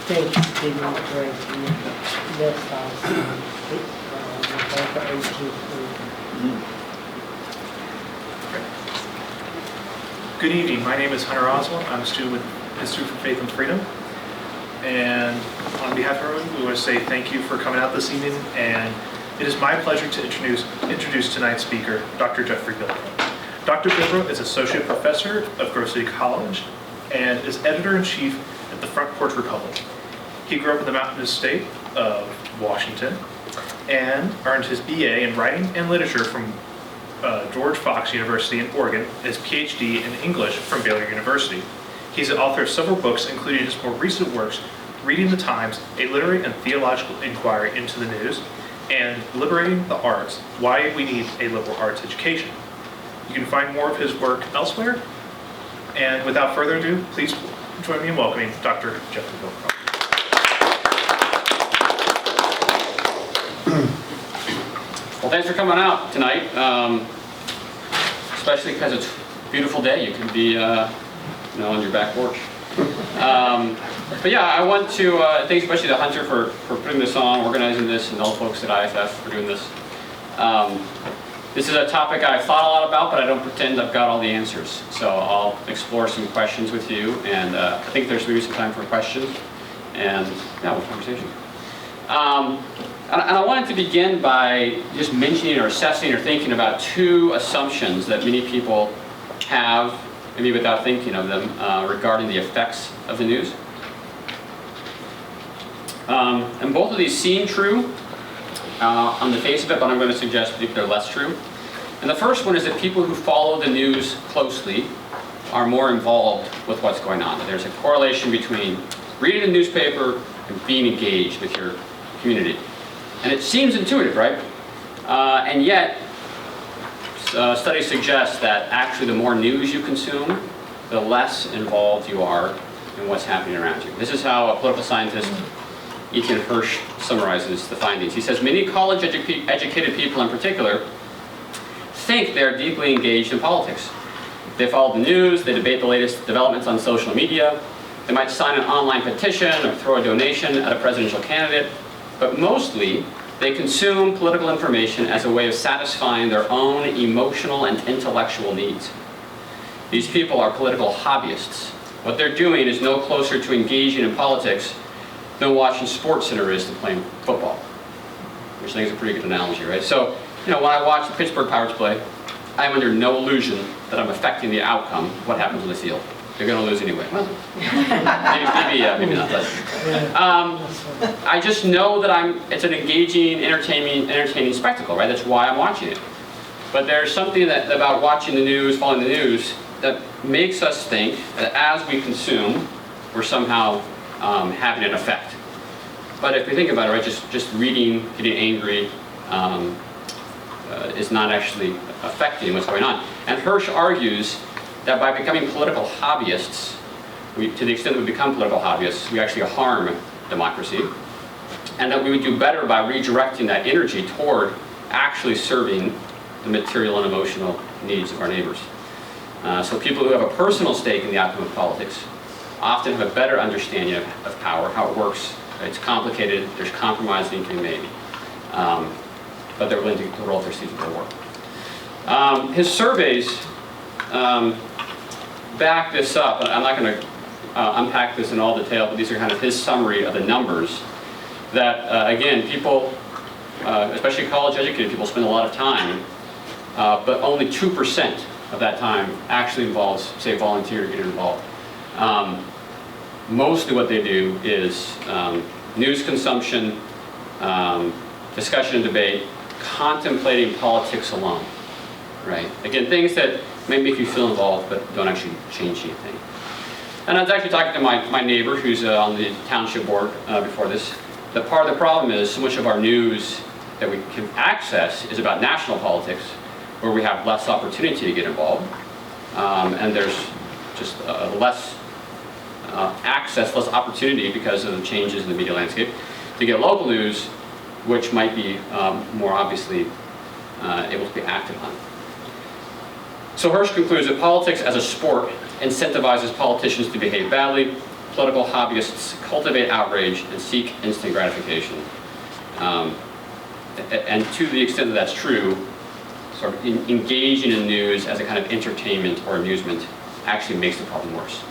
think demonstrating this as Good evening. My name is Hunter Oswald. I'm a student with Institute for Faith and Freedom. And on behalf of everyone, we want to say thank you for coming out this evening. And it is my pleasure to introduce tonight's speaker, Dr. Jeffrey Bilbro. Dr. Bilbro is Associate Professor of Grove City College and is Editor-in-Chief at the Front Porch Republic. He grew up in the mountainous state of Washington and earned his BA in Writing and Literature from George Fox University in Oregon, and his PhD in English from Baylor University. He's the author of several books, including his more recent works, Reading the Times, A Literary and Theological Inquiry into the News, and Liberating the Arts, Why We Need a Liberal Arts Education. You can find more of his work elsewhere. And without further ado, please join me in welcoming Dr. Jeffrey Bilbro. Well, thanks for coming out tonight, especially because it's a beautiful day. You can be on your back porch. But yeah, I want to thank especially to Hunter for putting this on, organizing this, and all the folks at IFF for doing this. This is a topic I've thought a lot about, but I don't pretend I've got all the answers. So I'll explore some questions with you, and I think there's maybe some time for questions, and yeah, we'll have a conversation. And I wanted to begin by just mentioning or assessing or thinking about two assumptions that many people have, maybe without thinking of them, regarding the effects of the news. And both of these seem true on the face of it, but I'm going to suggest that they're less true. And the first one is that people who follow the news closely are more involved with what's going on. There's a correlation between reading the newspaper and being engaged with your community. And it seems intuitive, right? And yet, studies suggest that actually the more news you consume, the less involved you are in what's happening around you. This is how a political scientist, Etienne Hirsch, summarizes the findings. He says, many college-educated people in particular think they're deeply engaged in politics. They follow the news, they debate the latest developments on social media, they might sign an online petition or throw a donation at a presidential candidate, but mostly they consume political information as a way of satisfying their own emotional and intellectual needs. These people are political hobbyists. What they're doing is no closer to engaging in politics than watching SportsCenter is to playing football, which I think is a pretty good analogy, right? So, when I watch the Pittsburgh Pirates play, I'm under no illusion that I'm affecting the outcome of what happens on the field. They're going to lose anyway. Well, maybe not. I just know that it's an engaging, entertaining spectacle, right? That's why I'm watching it. But there's something about watching the news, following the news, that makes us think that as we consume, we're somehow having an effect. But if we think about it, right, just reading, getting angry, is not actually affecting what's going on. And Hirsch argues that by becoming political hobbyists, to the extent that we become political hobbyists, we actually harm democracy, and that we would do better by redirecting that energy toward actually serving the material and emotional needs of our neighbors. So people who have a personal stake in the outcome of politics often have a better understanding of power, how it works. It's complicated, there's compromise that can be made, but they're willing to roll their sleeves and go to work. His surveys back this up. I'm not going to unpack this in all detail, but these are kind of his summary of the numbers that, again, people, especially college-educated people, spend a lot of time, but only 2% of that time actually involves, say, volunteer or get involved. Mostly what they do is news consumption, discussion and debate, contemplating politics alone, right? Again, things that may make you feel involved, but don't actually change anything. And I was actually talking to my neighbor who's on the township board before this, that part of the problem is so much of our news that we can access is about national politics, where we have less opportunity to get involved, and there's just less access, less opportunity because of the changes in the media landscape to get local news, which might be more obviously able to be acted on. So Hirsch concludes that politics as a sport incentivizes politicians to behave badly, political hobbyists cultivate outrage and seek instant gratification. And to the extent that that's true, sort of engaging in news as a kind of entertainment or amusement actually makes the problem worse.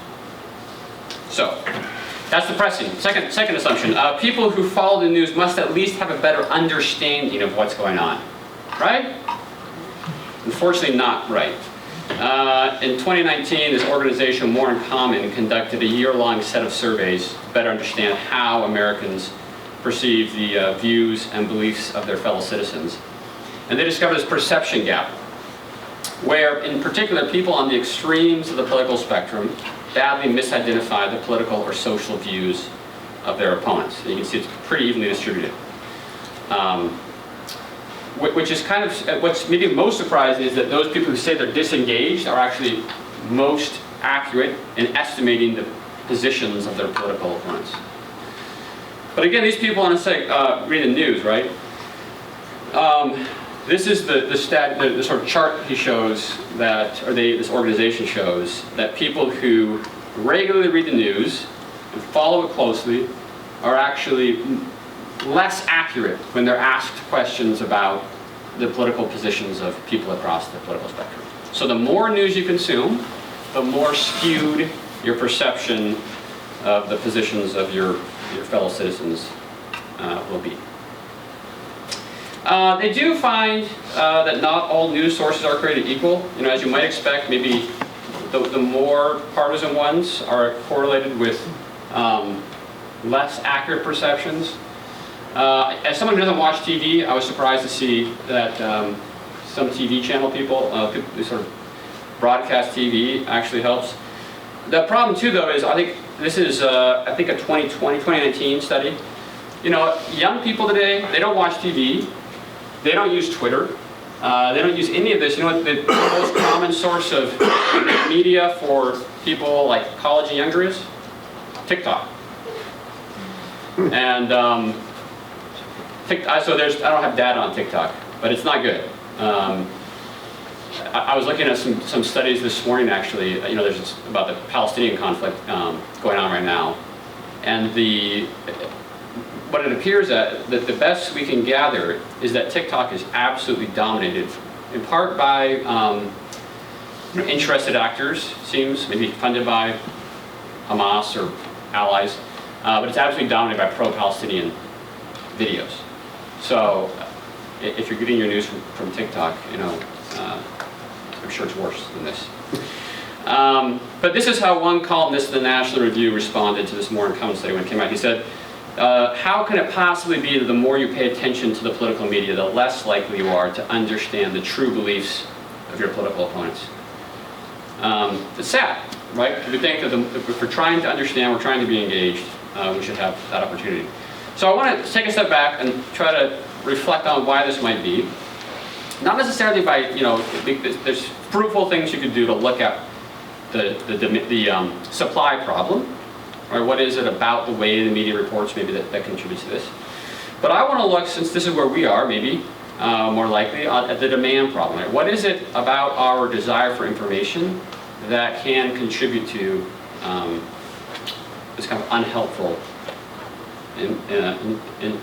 So, that's the pressing. Second assumption, people who follow the news must at least have a better understanding of what's going on. Right? Unfortunately not right. In 2019, this organization, More in Common, conducted a year-long set of surveys to better understand how Americans perceive the views and beliefs of their fellow citizens. And they discovered this perception gap, where in particular people on the extremes of the political spectrum badly misidentify the political or social views of their opponents. And you can see it's pretty evenly distributed. Which is kind of, what's maybe most surprising is that those people who say they're disengaged are actually most accurate in estimating the positions of their political opponents. But again, these people want to say, read the news, right? This is the sort of chart he shows that, or this organization shows, that people who regularly read the news and follow it closely are actually less accurate when they're asked questions about the political positions of people across the political spectrum. So the more news you consume, the more skewed your perception of the positions of your fellow citizens will be. They do find that not all news sources are created equal. You know, as you might expect, maybe the more partisan ones are correlated with less accurate perceptions. As someone who doesn't watch TV, I was surprised to see that some TV channel people, who sort of broadcast TV, actually helps. The problem too, though, is I think this is I think a 2019 study. You know, young people today, they don't watch TV, they don't use Twitter, they don't use any of this. You know what the most common source of media for people like college and younger is? TikTok. And so I don't have data on TikTok, but it's not good. I was looking at some studies this morning, actually. You know, there's about the Palestinian conflict going on right now, and what it appears that the best we can gather is that TikTok is absolutely dominated, in part by interested actors, seems, maybe funded by Hamas or allies, but it's absolutely dominated by pro-Palestinian videos. So if you're getting your news from TikTok, you know, I'm sure it's worse than this. But this is how one columnist of the National Review responded to this More in Common study when it came out. He said, how can it possibly be that the more you pay attention to the political media, the less likely you are to understand the true beliefs of your political opponents? It's sad, right? We think that if we're trying to understand, we're trying to be engaged, we should have that opportunity. So I want to take a step back and try to reflect on why this might be. Not necessarily by, you know, there's fruitful things you could do to look at the supply problem, right? What is it about the way the media reports maybe that contributes to this? But I want to look, since this is where we are, maybe more likely, at the demand problem. Right? What is it about our desire for information that can contribute to this kind of unhelpful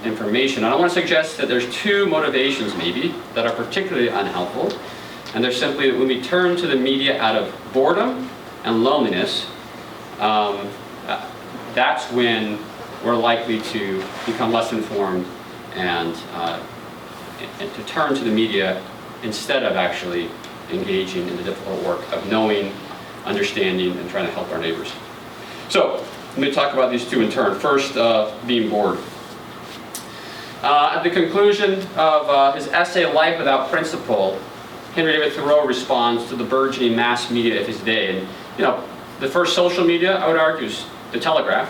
information? And I want to suggest that there's two motivations maybe that are particularly unhelpful, and they're simply that when we turn to the media out of boredom and loneliness, that's when we're likely to become less informed and to turn to the media instead of actually engaging in the difficult work of knowing, understanding, and trying to help our neighbors. So let me talk about these two in turn. First, being bored. At the conclusion of his essay, Life Without Principle, Henry David Thoreau responds to the burgeoning mass media of his day. And, you know, the first social media, I would argue, is the telegraph.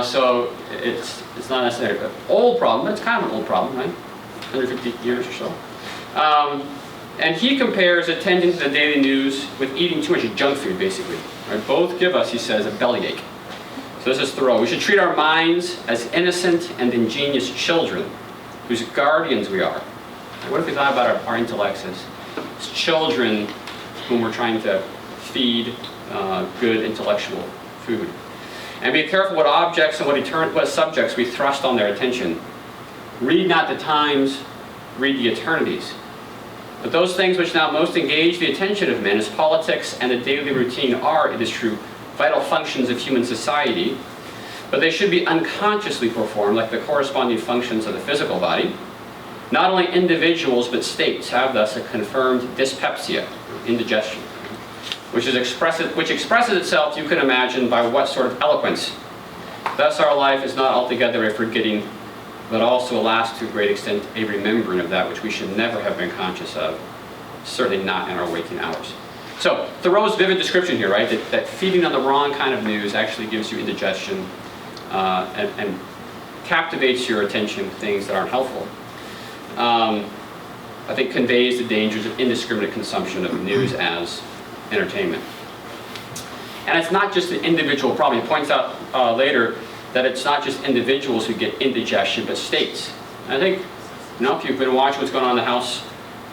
So it's not necessarily an old problem, but it's kind of an old problem, right? 150 years or so. And he compares attending to the daily news with eating too much junk food, basically. Right? Both give us, he says, a bellyache. So this is Thoreau. We should treat our minds as innocent and ingenious children whose guardians we are. What if we thought about our intellects as children whom we're trying to feed good intellectual food? And be careful what objects and what subjects we thrust on their attention. Read not the times, read the eternities. But those things which now most engage the attention of men, as politics and the daily routine are, it is true, vital functions of human society, but they should be unconsciously performed like the corresponding functions of the physical body. Not only individuals, but states have thus a confirmed dyspepsia, indigestion, which expresses itself, you can imagine, by what sort of eloquence. Thus our life is not altogether a forgetting, but also, alas, to a great extent, a remembering of that which we should never have been conscious of, certainly not in our waking hours. So, Thoreau's vivid description here, right, that feeding on the wrong kind of news actually gives you indigestion and captivates your attention with things that aren't helpful. I think conveys the dangers of indiscriminate consumption of news as entertainment. And it's not just an individual problem. He points out later that it's not just individuals who get indigestion, but states. And I think, if you've been watching what's going on in the House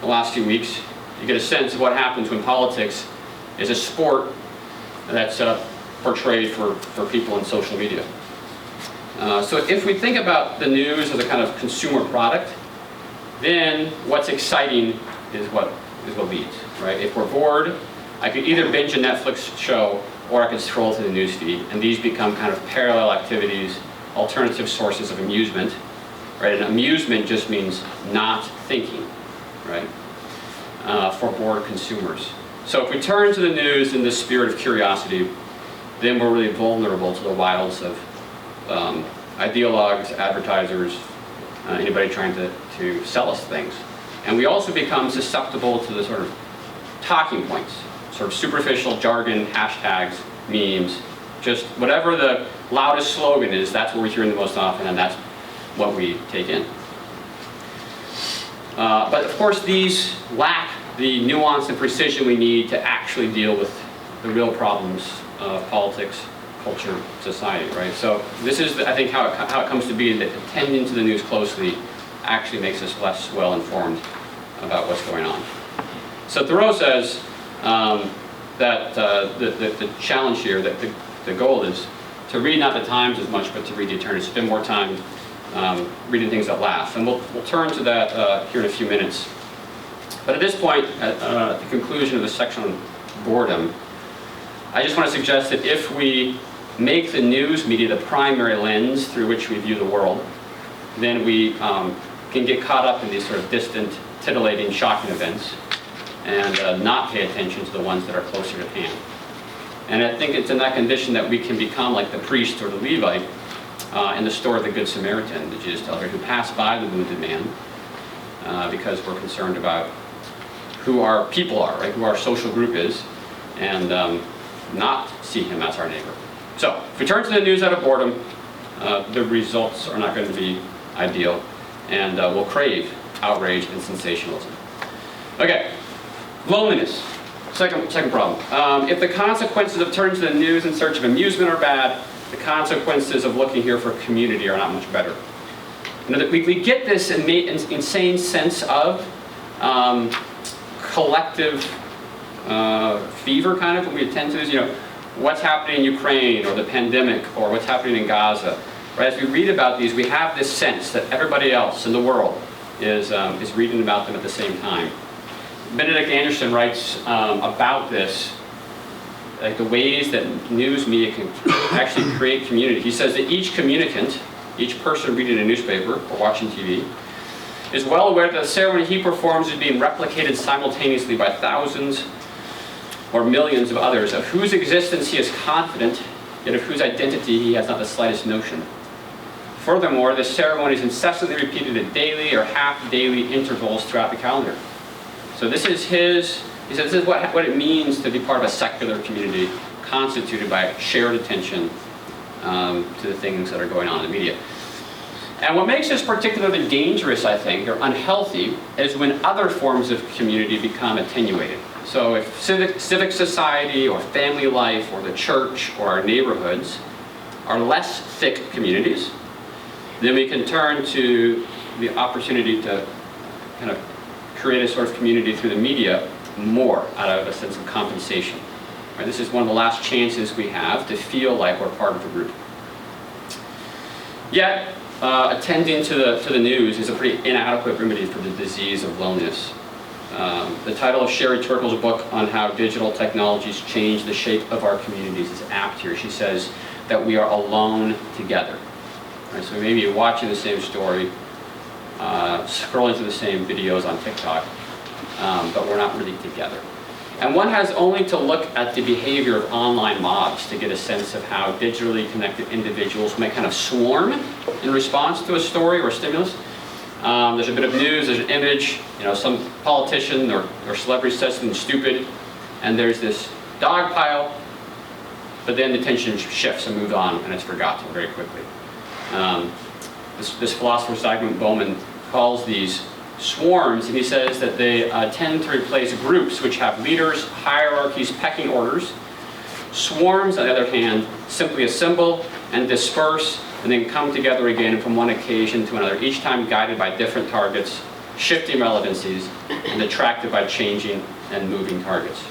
the last few weeks, you get a sense of what happens when politics is a sport that's portrayed for people in social media. So if we think about the news as a kind of consumer product, then what's exciting is what leads, right? If we're bored, I could either binge a Netflix show or I could scroll through the news feed, and these become kind of parallel activities, alternative sources of amusement, right? And amusement just means not thinking, right? For bored consumers. So if we turn to the news in the spirit of curiosity, then we're really vulnerable to the wiles of ideologues, advertisers, anybody trying to sell us things. And we also become susceptible to the sort of talking points, sort of superficial jargon, hashtags, memes, just whatever the loudest slogan is, that's what we're hearing the most often, and that's what we take in. But of course these lack the nuance and precision we need to actually deal with the real problems of politics, culture, society, right? So this is, I think, how it comes to be, that attending to the news closely actually makes us less well-informed about what's going on. So Thoreau says that the challenge here, that the goal is to read not the times as much, but to read the eternities, spend more time reading things that last. And we'll turn to that here in a few minutes. But at this point, at the conclusion of the section on boredom, I just want to suggest that if we make the news media the primary lens through which we view the world, then we can get caught up in these sort of distant, titillating, shocking events and not pay attention to the ones that are closer at hand. And I think it's in that condition that we can become like the priest or the Levite in the story of the Good Samaritan that Jesus tells, who passed by the wounded man because we're concerned about who our people are, right? Who our social group is, and not see him as our neighbor. So, if we turn to the news out of boredom, the results are not going to be ideal, and we'll crave outrage and sensationalism. Okay, loneliness. Second problem. If the consequences of turning to the news in search of amusement are bad, the consequences of looking here for community are not much better. We get this insane sense of collective fever, kind of, when we attend to this, what's happening in Ukraine, or the pandemic, or what's happening in Gaza. Right? As we read about these, we have this sense that everybody else in the world is reading about them at the same time. Benedict Anderson writes about this, like the ways that news media can actually create community. He says that each communicant, each person reading a newspaper or watching TV, is well aware that the ceremony he performs is being replicated simultaneously by thousands or millions of others, of whose existence he is confident, yet of whose identity he has not the slightest notion. Furthermore, the ceremony is incessantly repeated at daily or half-daily intervals throughout the calendar. So this is he says this is what it means to be part of a secular community constituted by shared attention to the things that are going on in the media. And what makes this particularly dangerous, I think, or unhealthy, is when other forms of community become attenuated. So if civic society or family life or the church or our neighborhoods are less thick communities, then we can turn to the opportunity to kind of create a sort of community through the media more out of a sense of compensation. Right? This is one of the last chances we have to feel like we're part of a group. Yet, attending to the news is a pretty inadequate remedy for the disease of loneliness. The title of Sherry Turkle's book on how digital technologies change the shape of our communities is apt here. She says that we are alone together. Right, so maybe you're watching the same story, scrolling through the same videos on TikTok, but we're not really together. And one has only to look at the behavior of online mobs to get a sense of how digitally connected individuals may kind of swarm in response to a story or stimulus. There's a bit of news, there's an image, some politician or celebrity says something stupid, and there's this dog pile, but then the attention shifts and moves on, and it's forgotten very quickly. This philosopher, Zygmunt Bauman, calls these swarms, and he says that they tend to replace groups which have leaders, hierarchies, pecking orders. Swarms, on the other hand, simply assemble and disperse and then come together again from one occasion to another, each time guided by different targets, shifting relevancies, and attracted by changing and moving targets.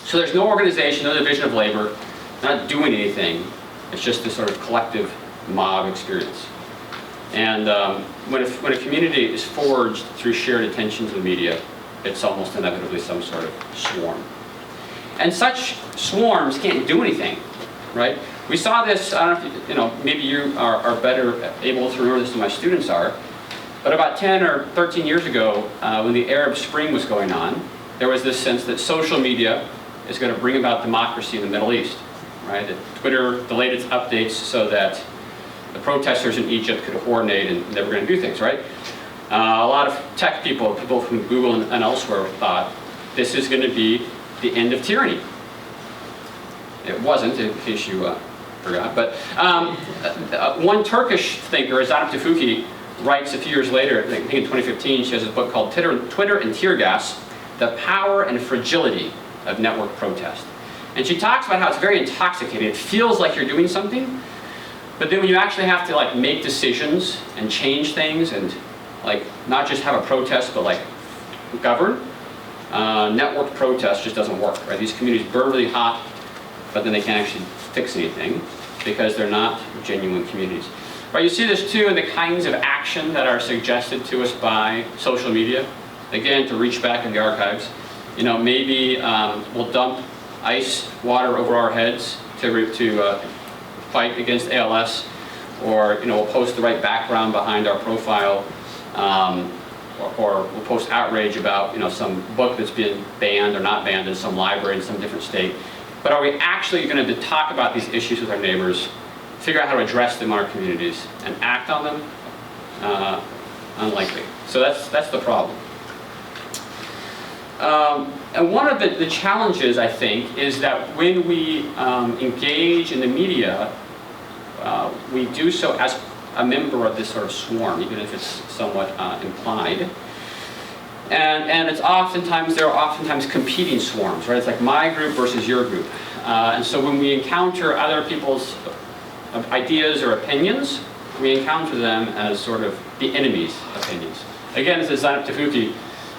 So there's no organization, no division of labor, not doing anything. It's just this sort of collective mob experience. And when a community is forged through shared attention to the media, it's almost inevitably some sort of swarm. And such swarms can't do anything, right? We saw this, I don't know if maybe you are better able to remember this than my students are, but about 10 or 13 years ago, when the Arab Spring was going on, there was this sense that social media is going to bring about democracy in the Middle East, right? That Twitter delayed its updates so that the protesters in Egypt could coordinate and they were going to do things, right? A lot of tech people from Google and elsewhere thought this is going to be the end of tyranny. It wasn't, in case you forgot. But one Turkish thinker, Adam Tufekci, writes a few years later, I think in 2015, she has a book called Twitter and Tear Gas, The Power and Fragility of Network Protest. And she talks about how it's very intoxicating. It feels like you're doing something, but then when you actually have to make decisions and change things and not just have a protest, but govern, network protest just doesn't work, right? These communities burn really hot, but then they can't actually fix anything because they're not genuine communities. Right, you see this too in the kinds of action that are suggested to us by social media. Again, to reach back in the archives, maybe we'll dump ice water over our heads to fight against ALS, or we'll post the right background behind our profile, or we'll post outrage about some book that's been banned or not banned in some library in some different state. But are we actually going to talk about these issues with our neighbors, figure out how to address them in our communities, and act on them? Unlikely. So that's the problem. And one of the challenges, I think, is that when we engage in the media, we do so as a member of this sort of swarm, even if it's somewhat implied. And there are oftentimes competing swarms, right? It's like my group versus your group. And so when we encounter other people's ideas or opinions, we encounter them as sort of the enemy's opinions. Again, this is Zainab Tafouki.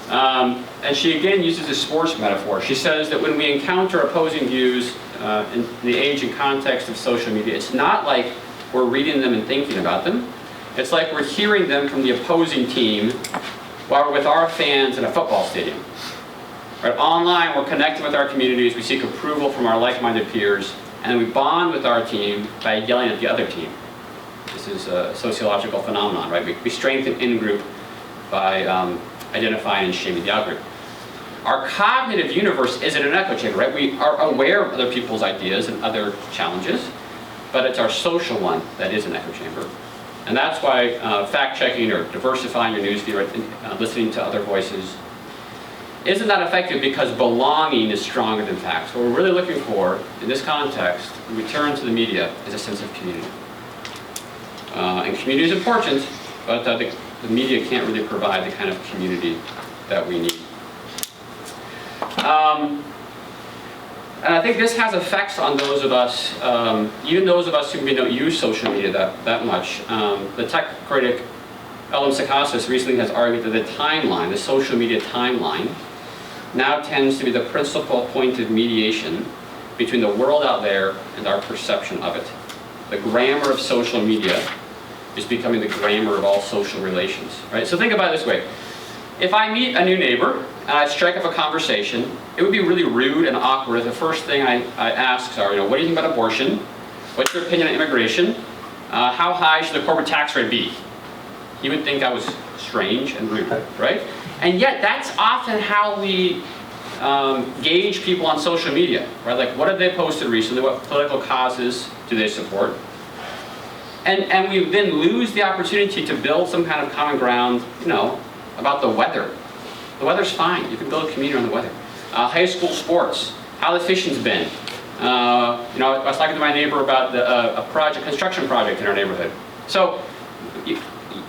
And she again uses a sports metaphor. She says that when we encounter opposing views in the age and context of social media, it's not like we're reading them and thinking about them. It's like we're hearing them from the opposing team while we're with our fans in a football stadium. Right? Online, we're connecting with our communities, we seek approval from our like-minded peers, and then we bond with our team by yelling at the other team. This is a sociological phenomenon, right? We strengthen in-group by identifying and shaming the out-group. Our cognitive universe isn't an echo chamber, right? We are aware of other people's ideas and other challenges, but it's our social one that is an echo chamber. And that's why fact-checking or diversifying your newsfeed, right, listening to other voices, isn't that effective because belonging is stronger than facts. What we're really looking for, in this context, when we turn to the media, is a sense of community. And community is important, but the media can't really provide the kind of community that we need. And I think this has effects on those of us, even those of us who don't use social media that much. The tech critic Ellen Sakasis recently has argued that the timeline, the social media timeline, now tends to be the principal point of mediation between the world out there and our perception of it. The grammar of social media is becoming the grammar of all social relations, right? So think about it this way. If I meet a new neighbor and I strike up a conversation, it would be really rude and awkward if the first thing I ask are, what do you think about abortion? What's your opinion on immigration? How high should the corporate tax rate be? He would think I was strange and rude, right? And yet that's often how we gauge people on social media, right? Like, what have they posted recently? What political causes do they support? And we then lose the opportunity to build some kind of common ground, about the weather. The weather's fine. You can build a community on the weather. High school sports, how the fishing's been. I was talking to my neighbor about a construction project in our neighborhood. So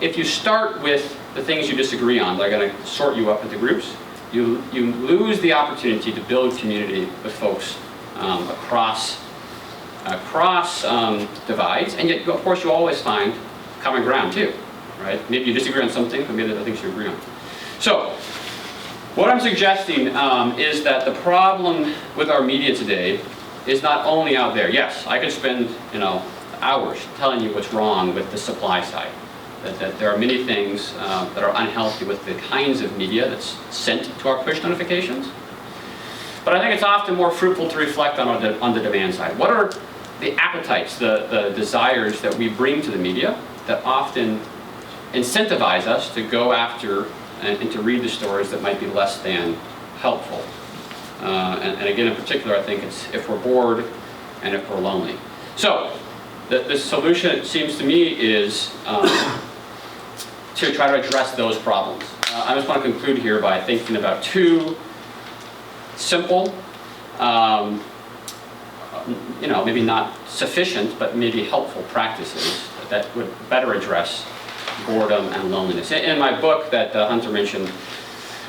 if you start with the things you disagree on, they're going to sort you up into groups. You lose the opportunity to build community with folks across divides, and yet, of course, you always find common ground too, right? Maybe you disagree on something, but maybe there are things you agree on. So, what I'm suggesting is that the problem with our media today is not only out there. Yes, I could spend hours telling you what's wrong with the supply side. That there are many things that are unhealthy with the kinds of media that's sent to our push notifications. But I think it's often more fruitful to reflect on the demand side. What are the appetites, the desires that we bring to the media that often incentivize us to go after and to read the stories that might be less than helpful? And again, in particular, I think it's if we're bored and if we're lonely. So the solution, it seems to me, is to try to address those problems. I just want to conclude here by thinking about two simple, maybe not sufficient, but maybe helpful practices that would better address boredom and loneliness. In my book that Hunter mentioned,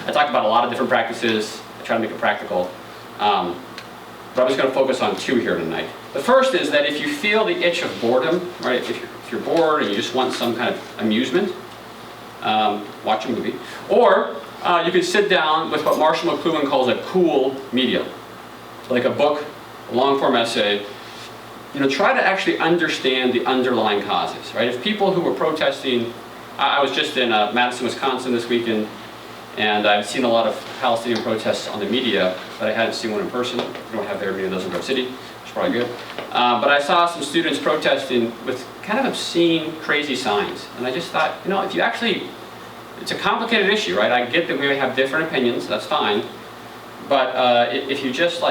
I talk about a lot of different practices. I try to make it practical. But I'm just going to focus on two here tonight. The first is that if you feel the itch of boredom, right, if you're bored and you just want some kind of amusement, watch a movie. Or you can sit down with what Marshall McLuhan calls a cool media, like a book, a long-form essay. Try to actually understand the underlying causes, right? If people who were protesting, I was just in Madison, Wisconsin this weekend, and I've seen a lot of Palestinian protests on the media, but I hadn't seen one in person. We don't have very many of those in Grove City, which is probably good. But I saw some students protesting with kind of obscene, crazy signs. And I just thought, if you actually, it's a complicated issue, right? I get that we have different opinions, that's fine. But if you just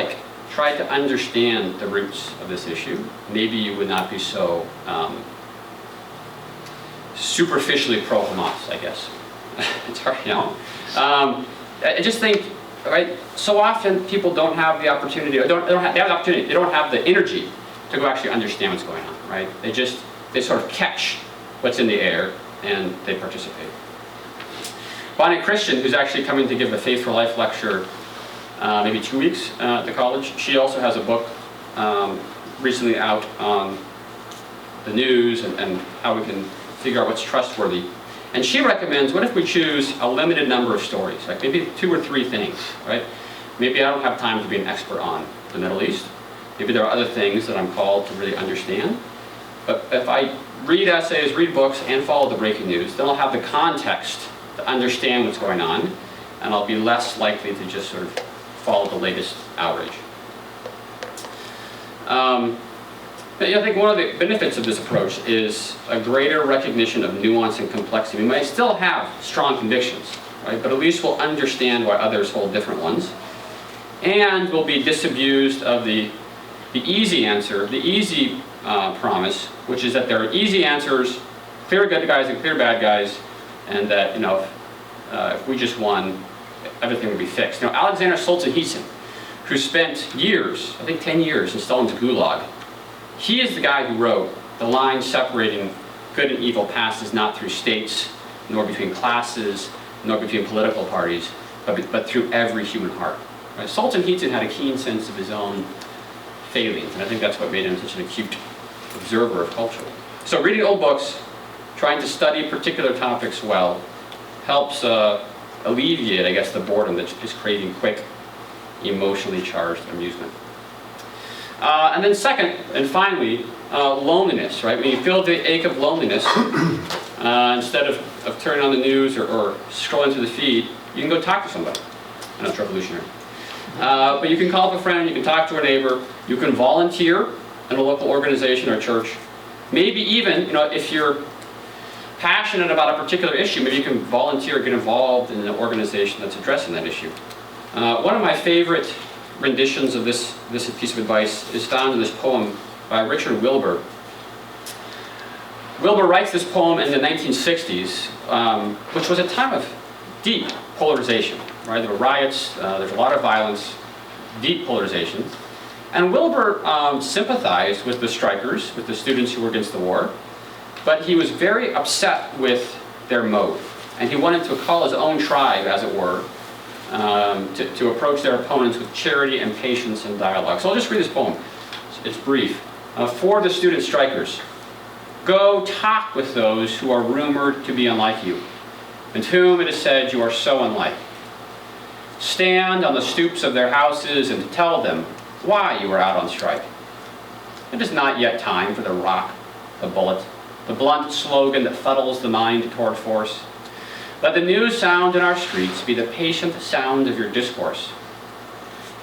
try to understand the roots of this issue, maybe you would not be so superficially pro-Hamas, I guess. It's hard, I just think, right, so often people don't have the opportunity, or they have the opportunity, they don't have the energy to go actually understand what's going on, right? They sort of catch what's in the air and they participate. Bonnie Christian, who's actually coming to give a Faith for Life lecture maybe 2 weeks at the college, she also has a book recently out on the news and how we can figure out what's trustworthy. And she recommends, what if we choose a limited number of stories, like maybe 2 or 3 things, right? Maybe I don't have time to be an expert on the Middle East. Maybe there are other things that I'm called to really understand. But if I read essays, read books, and follow the breaking news, then I'll have the context to understand what's going on, and I'll be less likely to just sort of follow the latest outrage. I think one of the benefits of this approach is a greater recognition of nuance and complexity. We might still have strong convictions, right? But at least we'll understand why others hold different ones. And we'll be disabused of the easy answer, the easy promise, which is that there are easy answers, clear good guys and clear bad guys, and that, if we just won, everything would be fixed. Alexander Solzhenitsyn, who spent years, I think 10 years, in Stalin's Gulag, he is the guy who wrote, "The line separating good and evil passes not through states, nor between classes, nor between political parties, but through every human heart." Right? Solzhenitsyn had a keen sense of his own failings, and I think that's what made him such an acute observer of culture. So reading old books, trying to study particular topics well, helps alleviate, I guess, the boredom that is creating quick, emotionally charged amusement. And then second, and finally, loneliness, right? When you feel the ache of loneliness, instead of turning on the news or scrolling through the feed, you can go talk to somebody. I know it's revolutionary. But you can call up a friend, you can talk to a neighbor, you can volunteer in a local organization or church. Maybe even, if you're passionate about a particular issue, maybe you can volunteer, get involved in an organization that's addressing that issue. One of my favorite renditions of this piece of advice is found in this poem by Richard Wilbur. Wilbur writes this poem in the 1960s, which was a time of deep polarization. Right? There were riots, there's a lot of violence, deep polarization. And Wilbur sympathized with the strikers, with the students who were against the war, but he was very upset with their mode. And he wanted to call his own tribe, as it were, to approach their opponents with charity and patience and dialogue. So I'll just read this poem. It's brief. For the student strikers, go talk with those who are rumored to be unlike you, and whom it is said you are so unlike. Stand on the stoops of their houses and tell them why you are out on strike. It is not yet time for the rock, the bullet, the blunt slogan that fuddles the mind toward force. Let the new sound in our streets be the patient sound of your discourse.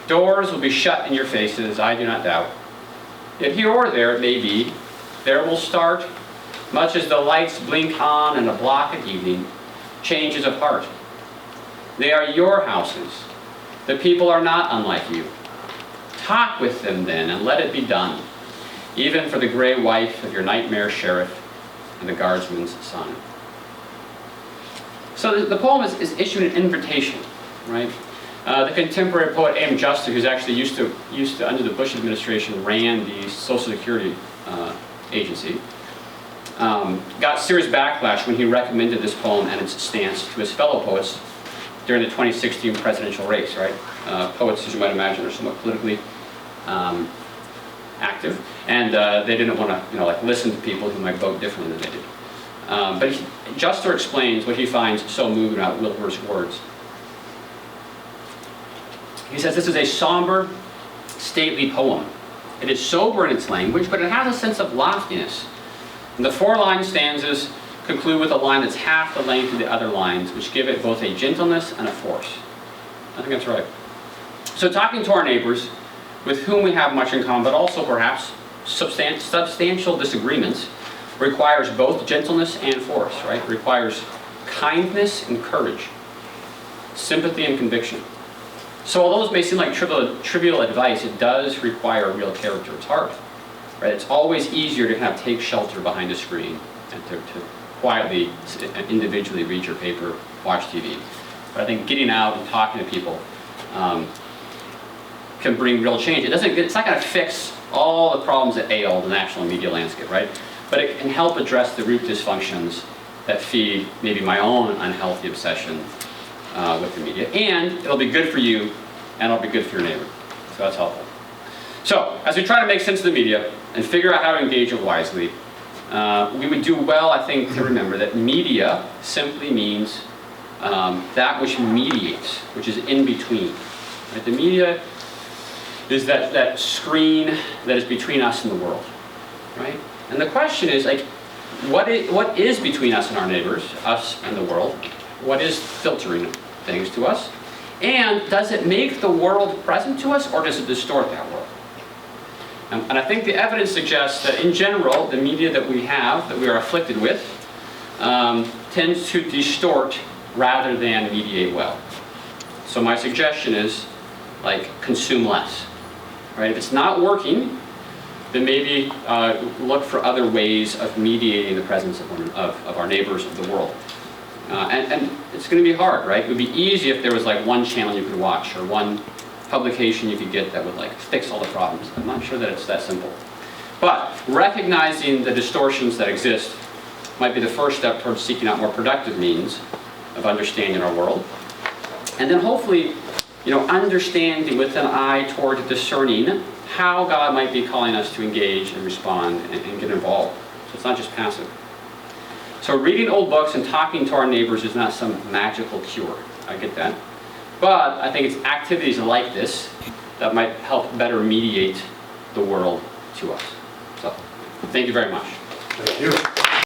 Doors will be shut in your faces, I do not doubt. Yet here or there it may be, there will start, much as the lights blink on in a block at evening, changes of heart. They are your houses. The people are not unlike you. Talk with them then, and let it be done, even for the gray wife of your nightmare sheriff and the guardsman's son. So the poem is issuing an invitation, right? The contemporary poet A.M. Juster, who's actually used to under the Bush administration, ran the Social Security agency, got serious backlash when he recommended this poem and its stance to his fellow poets during the 2016 presidential race, right? Poets, as you might imagine, are somewhat politically active, and they didn't want to, listen to people who might vote differently than they did. But Juster explains what he finds so moving about Wilbur's words. He says, this is a somber, stately poem. It is sober in its language, but it has a sense of loftiness. And the 4-line stanzas conclude with a line that's half the length of the other lines, which give it both a gentleness and a force. I think that's right. So talking to our neighbors, with whom we have much in common, but also perhaps substantial disagreements, requires both gentleness and force, right? It requires kindness and courage, sympathy and conviction. So although this may seem like trivial advice, it does require real character. It's hard, right? It's always easier to kind of take shelter behind a screen and to quietly and individually read your paper, watch TV. But I think getting out and talking to people can bring real change. It's not going to fix all the problems that ail the national media landscape, right? But it can help address the root dysfunctions that feed maybe my own unhealthy obsession with the media. And it'll be good for you, and it'll be good for your neighbor. So that's helpful. So, as we try to make sense of the media and figure out how to engage it wisely, we would do well, I think, to remember that media simply means that which mediates, which is in between. Right? The media is that screen that is between us and the world, right? And the question is, what is between us and our neighbors, us and the world? What is filtering things to us? And does it make the world present to us, or does it distort that world? And I think the evidence suggests that in general, the media that we have, that we are afflicted with, tends to distort rather than mediate well. So my suggestion is, consume less. Right? If it's not working, then maybe look for other ways of mediating the presence of our neighbors of the world. And it's going to be hard, right? It would be easy if there was one channel you could watch or one publication you could get that would fix all the problems. I'm not sure that it's that simple. But recognizing the distortions that exist might be the first step towards seeking out more productive means of understanding our world. And then hopefully, understanding with an eye toward discerning how God might be calling us to engage and respond and get involved. So it's not just passive. So reading old books and talking to our neighbors is not some magical cure. I get that. But I think it's activities like this that might help better mediate the world to us. So, thank you very much. Thank you.